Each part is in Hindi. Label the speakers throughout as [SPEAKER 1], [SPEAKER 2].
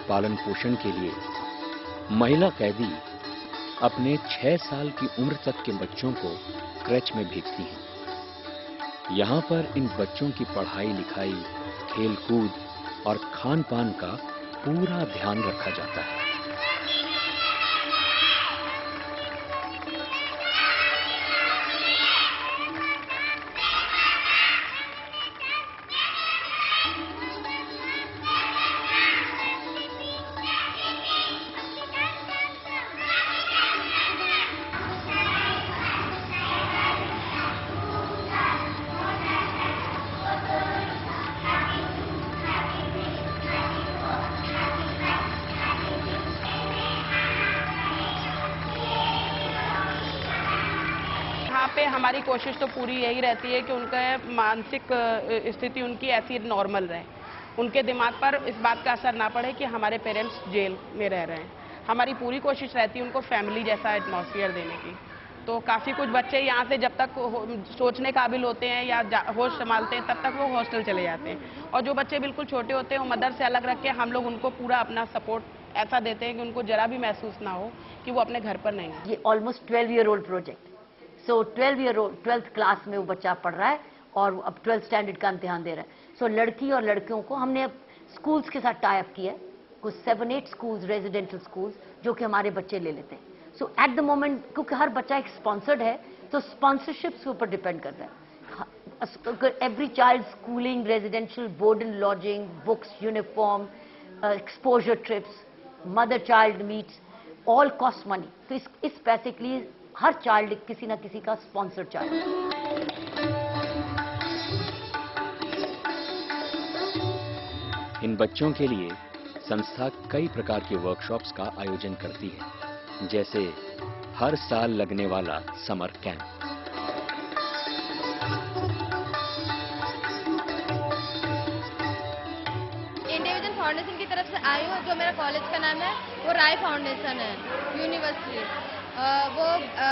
[SPEAKER 1] पालन पोषण के लिए महिला कैदी अपने 6 साल की उम्र तक के बच्चों को क्रच में भेजती हैं। यहाँ पर इन बच्चों की पढ़ाई लिखाई, खेल कूद और खान पान का पूरा ध्यान रखा जाता है।
[SPEAKER 2] यहाँ पे हमारी कोशिश तो पूरी यही रहती है कि उनका मानसिक स्थिति उनकी ऐसी नॉर्मल रहे, उनके दिमाग पर इस बात का असर ना पड़े कि हमारे पेरेंट्स जेल में रह रहे हैं। हमारी पूरी कोशिश रहती है उनको फैमिली जैसा एटमॉस्फेयर देने की। तो काफ़ी कुछ बच्चे यहाँ से जब तक सोचने काबिल होते हैं या होश संभालते हैं तब तक वो हॉस्टल चले जाते हैं, और जो बच्चे बिल्कुल छोटे होते हैं वो मदर से अलग रख के हम लोग उनको पूरा अपना सपोर्ट ऐसा देते हैं कि उनको जरा भी महसूस ना हो कि वो अपने घर पर नहीं है।
[SPEAKER 3] ये ऑलमोस्ट 12-year-old प्रोजेक्ट, सो 12th क्लास में वो बच्चा पढ़ रहा है और अब 12th स्टैंडर्ड का इम्तिहान दे रहा है। सो लड़की और लड़कियों को हमने स्कूल्स के साथ टाई अप किया है, कुछ 7-8 स्कूल्स, रेजिडेंशियल स्कूल्स जो कि हमारे बच्चे ले लेते हैं। सो एट द मोमेंट क्योंकि हर बच्चा एक स्पॉन्सर्ड है तो स्पॉन्सरशिप्स के ऊपर डिपेंड करता है। Every child schooling, residential, board and lodging, books, uniform, exposure trips, mother child meets, all cost money. तो इस पैसे के लिए हर चाइल्ड किसी ना किसी का स्पॉन्सर चाहिए।
[SPEAKER 1] इन बच्चों के लिए संस्था कई प्रकार के वर्कशॉप्स का आयोजन करती है, जैसे हर साल लगने वाला summer camp.
[SPEAKER 4] India vision foundation की तरफ से आई हूँ, जो मेरा कॉलेज का नाम है वो राय फाउंडेशन है यूनिवर्सिटी, वो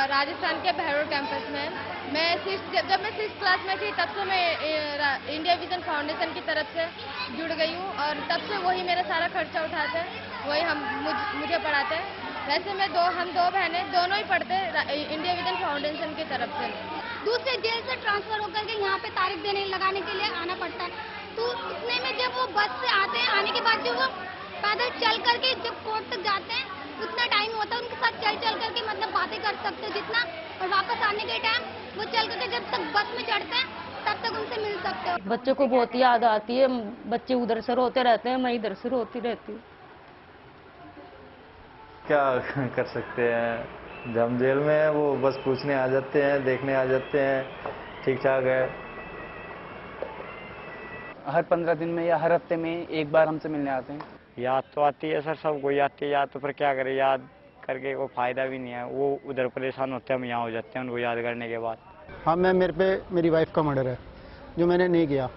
[SPEAKER 4] राजस्थान के बहरोड कैंपस में। जब मैं 6th क्लास में थी तब से मैं इंडिया विजन फाउंडेशन की तरफ से जुड़ गई हूँ, और तब से वही मेरा सारा खर्चा उठाते हैं, वही मुझे पढ़ाते हैं। वैसे हम दो बहनें दोनों ही पढ़ते हैं इंडिया विजन फाउंडेशन की तरफ से।
[SPEAKER 5] दूसरे जेल से ट्रांसफर होकर के यहाँ पे तारीख लगाने के लिए आना पड़ता है, तो इतने में जब वो बस से आते हैं, आने के बाद जब वो पैदल चल करके जब कोर्ट तक जाते हैं उतना टाइम होता है उनके साथ चल करके मतलब बातें कर सकते हैं जितना, और वापस आने के टाइम वो चल करके जब तक बस में चढ़ते हैं तब तक उनसे मिल सकते हो।
[SPEAKER 6] बच्चों को बहुत याद आती है, बच्चे उधर से रोते रहते हैं, मैं इधर से रोती रहती हूँ।
[SPEAKER 7] क्या कर सकते हैं, जब जेल में है वो बस पूछने आ जाते हैं, देखने आ जाते हैं, ठीक ठाक है।
[SPEAKER 8] हर 15 दिन में या हर हफ्ते में एक बार हमसे मिलने आते हैं।
[SPEAKER 9] याद तो आती है सर, सबको आती है याद, तो फिर क्या करें, याद करके कोई फ़ायदा भी नहीं है। वो उधर परेशान होते हैं, हम यहाँ हो जाते हैं उनको याद करने के बाद।
[SPEAKER 10] हाँ, मेरी वाइफ का मर्डर है जो मैंने नहीं किया।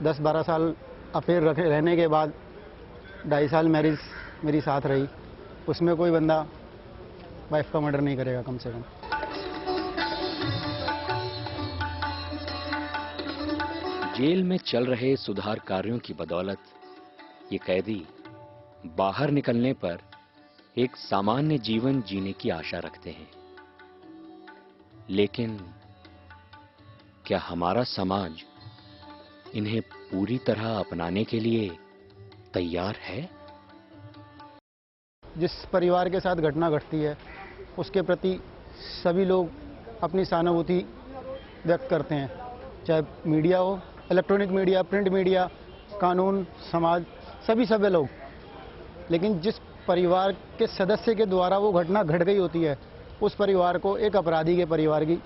[SPEAKER 10] 10-12 साल अफेयर रहने के बाद 2.5 साल मैरिज मेरी साथ रही, उसमें कोई बंदा वाइफ का मर्डर नहीं करेगा कम से कम।
[SPEAKER 1] जेल में चल रहे सुधार कार्यों की बदौलत ये कैदी बाहर निकलने पर एक सामान्य जीवन जीने की आशा रखते हैं। लेकिन क्या हमारा समाज इन्हें पूरी तरह अपनाने के लिए तैयार है?
[SPEAKER 10] जिस परिवार के साथ घटना घटती है उसके प्रति सभी लोग अपनी सहानुभूति व्यक्त करते हैं, चाहे मीडिया हो, इलेक्ट्रॉनिक मीडिया, प्रिंट मीडिया, कानून, समाज, सभी लोग। लेकिन जिस परिवार के सदस्य के द्वारा वो घटना घट गई होती है उस परिवार को एक अपराधी के परिवार की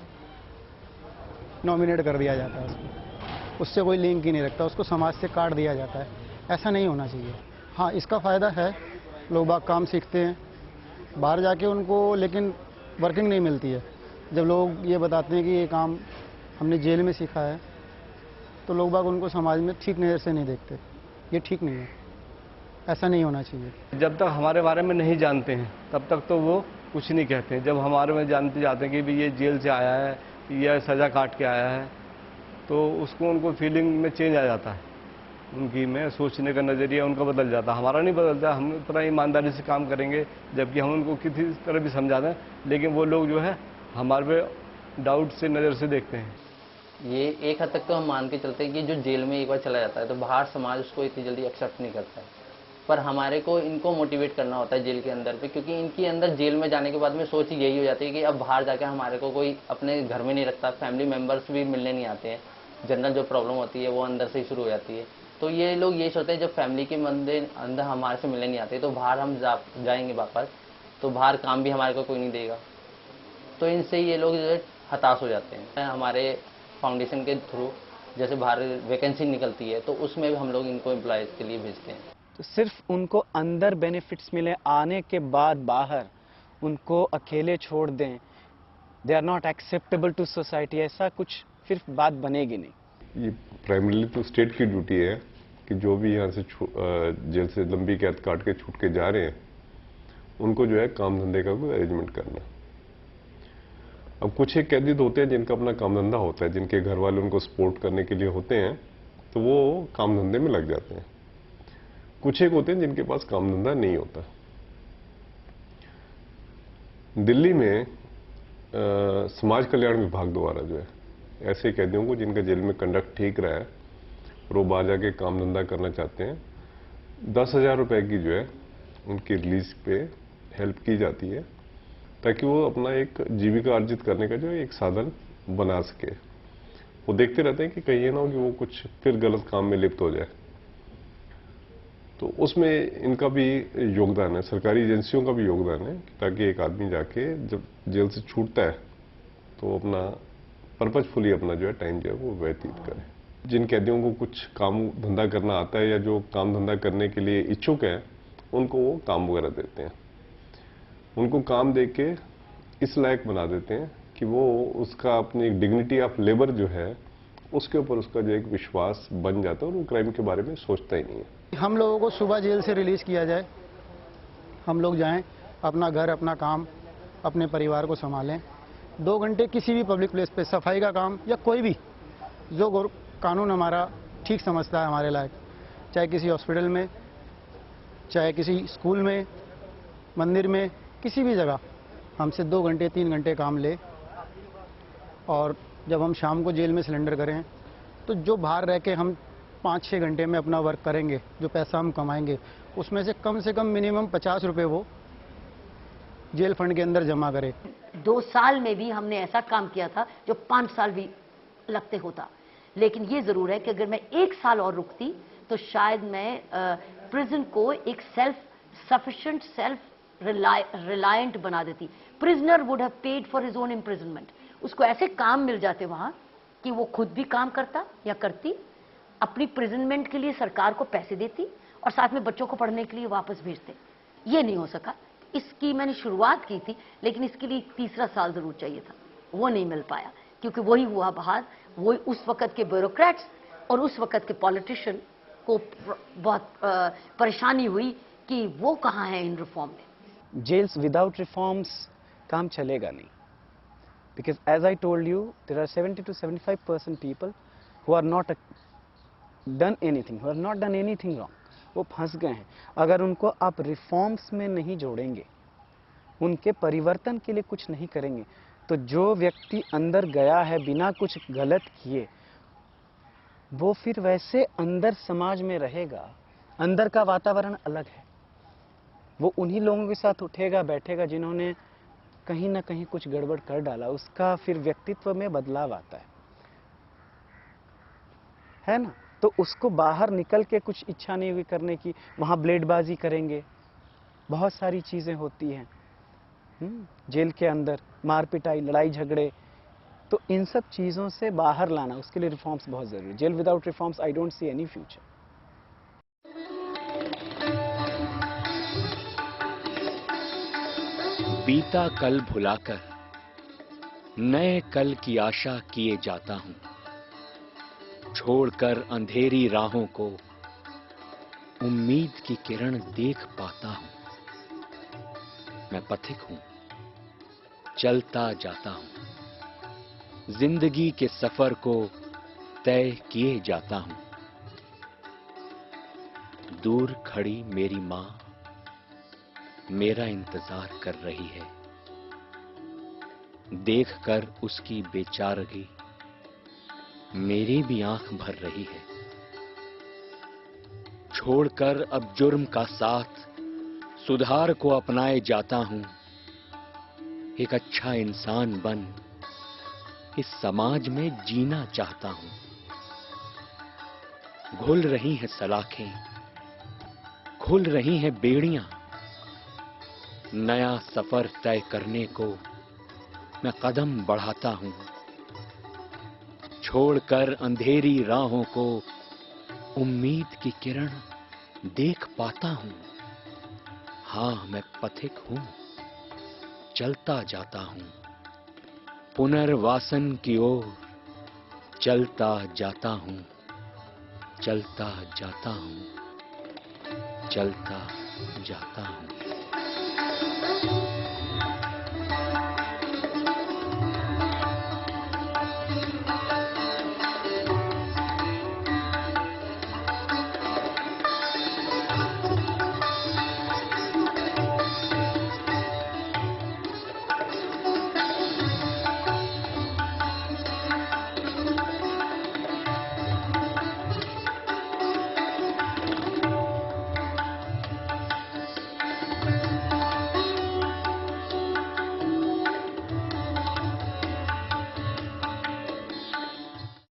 [SPEAKER 10] नॉमिनेट कर दिया जाता है, उससे कोई लिंक ही नहीं रखता, उसको समाज से काट दिया जाता है। ऐसा नहीं होना चाहिए। हाँ, इसका फ़ायदा है, लोग बाग काम सीखते हैं बाहर जाके उनको, लेकिन वर्किंग नहीं मिलती है। जब लोग ये बताते हैं कि ये काम हमने जेल में सीखा है तो लोग बाग उनको समाज में ठीक नज़र से नहीं देखते। ये ठीक नहीं है, ऐसा नहीं होना चाहिए।
[SPEAKER 7] जब तक हमारे बारे में नहीं जानते हैं तब तक तो वो कुछ नहीं कहते। जब हमारे में जानते जाते हैं कि भी ये जेल से आया है, ये सज़ा काट के आया है, तो उसको उनको फीलिंग में चेंज आ जाता है।
[SPEAKER 11] उनकी में सोचने का नज़रिया उनका बदल जाता, हमारा नहीं बदलता। हम इतना ईमानदारी से काम करेंगे, जबकि हम उनको किसी तरह भी समझा दें, लेकिन वो लोग जो है हमारे पे डाउट से नज़र से देखते हैं।
[SPEAKER 12] ये एक हद तक तो हम मान के चलते हैं कि जो जेल में एक बार चला जाता है तो बाहर समाज उसको इतनी जल्दी एक्सेप्ट नहीं करता है, पर हमारे को इनको मोटिवेट करना होता है जेल के अंदर पे, क्योंकि इनके अंदर जेल में जाने के बाद में सोच यही हो जाती है कि अब बाहर जाके हमारे को कोई अपने घर में नहीं रखता, फैमिली मेम्बर्स भी मिलने नहीं आते हैं, जनरल जो प्रॉब्लम होती है वो अंदर से ही शुरू हो जाती है। तो ये लोग यही सोचते हैं जब फैमिली के अंदर हमारे से मिलने नहीं आते तो बाहर हम जाएंगे वापस, तो बाहर काम भी हमारे को कोई नहीं देगा, तो इनसे ये लोग जो है हताश हो जाते हैं। हमारे फाउंडेशन के थ्रू जैसे बाहर वैकेंसी निकलती है तो उसमें भी हम लोग इनको एम्प्लॉयज़ के लिए भेजते हैं।
[SPEAKER 8] तो सिर्फ उनको अंदर बेनिफिट्स मिले, आने के बाद बाहर उनको अकेले छोड़ दें, they are not acceptable to society, ऐसा कुछ फिर बात बनेगी नहीं।
[SPEAKER 13] ये प्राइमरीली तो स्टेट की ड्यूटी है कि जो भी यहाँ से जेल से लंबी कैद काट के छूट के जा रहे हैं उनको जो है काम धंधे का कोई अरेंजमेंट करना। अब कुछ एक कैदी होते हैं जिनका अपना काम धंधा होता है, जिनके घर वाले उनको सपोर्ट करने के लिए होते हैं, तो वो काम धंधे में लग जाते हैं। कुछ एक होते हैं जिनके पास काम धंधा नहीं होता। दिल्ली में समाज कल्याण विभाग द्वारा जो है ऐसे कैदियों को जिनका जेल में कंडक्ट ठीक रहा है और वो बाहर जाके काम धंधा करना चाहते हैं, 10,000 रुपए की जो है उनकी रिलीज पे हेल्प की जाती है, ताकि वो अपना एक जीविका अर्जित करने का जो एक साधन बना सके। वो देखते रहते हैं कि कहीं ये ना हो कि वो कुछ फिर गलत काम में लिप्त हो जाए, तो उसमें इनका भी योगदान है, सरकारी एजेंसियों का भी योगदान है, ताकि एक आदमी जाके जब जेल से छूटता है तो अपना पर्पजफुली अपना जो है टाइम जो है वो व्यतीत करे। जिन कैदियों को कुछ काम धंधा करना आता है या जो काम धंधा करने के लिए इच्छुक हैं उनको वो काम वगैरह देते हैं, उनको काम दे के इस लायक बना देते हैं कि वो उसका अपनी डिग्निटी ऑफ लेबर जो है उसके ऊपर उसका जो एक विश्वास बन जाता है और वो क्राइम के बारे में सोचता ही नहीं है।
[SPEAKER 10] हम लोगों को सुबह जेल से रिलीज किया जाए, हम लोग जाएं, अपना घर, अपना काम, अपने परिवार को संभालें, 2 घंटे किसी भी पब्लिक प्लेस पे सफाई का काम या कोई भी जो कानून हमारा ठीक समझता है हमारे लायक, चाहे किसी हॉस्पिटल में, चाहे किसी स्कूल में, मंदिर में, किसी भी जगह हमसे 2 घंटे 3 घंटे काम ले। और जब हम शाम को जेल में सिलेंडर करें तो जो बाहर रह के हम 5-6 घंटे में अपना वर्क करेंगे, जो पैसा हम कमाएंगे उसमें से कम मिनिमम 50 रुपये वो जेल फंड के अंदर जमा करे।
[SPEAKER 3] 2 साल में भी हमने ऐसा काम किया था जो 5 साल भी लगते होता, लेकिन ये ज़रूर है कि अगर मैं 1 साल और रुकती तो शायद मैं प्रिजन को एक सेल्फ सफिशिएंट, सेल्फ रिलायंट बना देती। Prisoner would have paid for his own imprisonment, उसको ऐसे काम मिल जाते वहाँ कि वो खुद भी काम करता या करती, अपनी प्रिजनमेंट के लिए सरकार को पैसे देती और साथ में बच्चों को पढ़ने के लिए वापस भेजते। ये नहीं हो सका। इसकी मैंने शुरुआत की थी, लेकिन इसके लिए 3रा साल ज़रूर चाहिए था, वो नहीं मिल पाया, क्योंकि वही हुआ बाहर, वही उस वक़्त के ब्यूरोक्रेट्स और उस वक़्त के पॉलिटिशियन को बहुत परेशानी हुई कि वो कहाँ हैं इन रिफॉर्म में।
[SPEAKER 8] जेल्स विदाउट रिफॉर्म्स काम चलेगा नहीं, because as I told you there are 70 to 75% people who are not done anything, who have not done anything wrong, वो फंस गए हैं। अगर उनको आप रिफॉर्म्स में नहीं जोड़ेंगे, उनके परिवर्तन के लिए कुछ नहीं करेंगे, तो जो व्यक्ति अंदर गया है बिना कुछ गलत किए वो फिर वैसे अंदर समाज में रहेगा। अंदर का वातावरण अलग है, वो उन्हीं लोगों के साथ उठेगा बैठेगा जिन्होंने कहीं ना कहीं कुछ गड़बड़ कर डाला, उसका फिर व्यक्तित्व में बदलाव आता है ना। तो उसको बाहर निकल के कुछ इच्छा नहीं हुई करने की, वहाँ ब्लेडबाजी करेंगे, बहुत सारी चीज़ें होती हैं जेल के अंदर, मार पिटाई, लड़ाई झगड़े। तो इन सब चीज़ों से बाहर लाना, उसके लिए रिफॉर्म्स बहुत ज़रूरी है। Jail without reforms I don't see any future.
[SPEAKER 1] बीता कल भुलाकर नए कल की आशा किए जाता हूं, छोड़कर अंधेरी राहों को उम्मीद की किरण देख पाता हूं। मैं पथिक हूं, चलता जाता हूं, जिंदगी के सफर को तय किए जाता हूं। दूर खड़ी मेरी माँ मेरा इंतजार कर रही है। देखकर उसकी बेचारगी मेरी भी आंख भर रही है। छोड़कर अब जुर्म का साथ सुधार को अपनाए जाता हूं। एक अच्छा इंसान बन इस समाज में जीना चाहता हूं। घुल रही हैं सलाखें, खुल रही हैं बेड़ियां। नया सफर तय करने को मैं कदम बढ़ाता हूं। छोड़कर अंधेरी राहों को उम्मीद की किरण देख पाता हूं। हाँ, मैं पथिक हूं, चलता जाता हूं। पुनर्वासन की ओर चलता जाता हूं, चलता जाता हूं, चलता जाता हूं।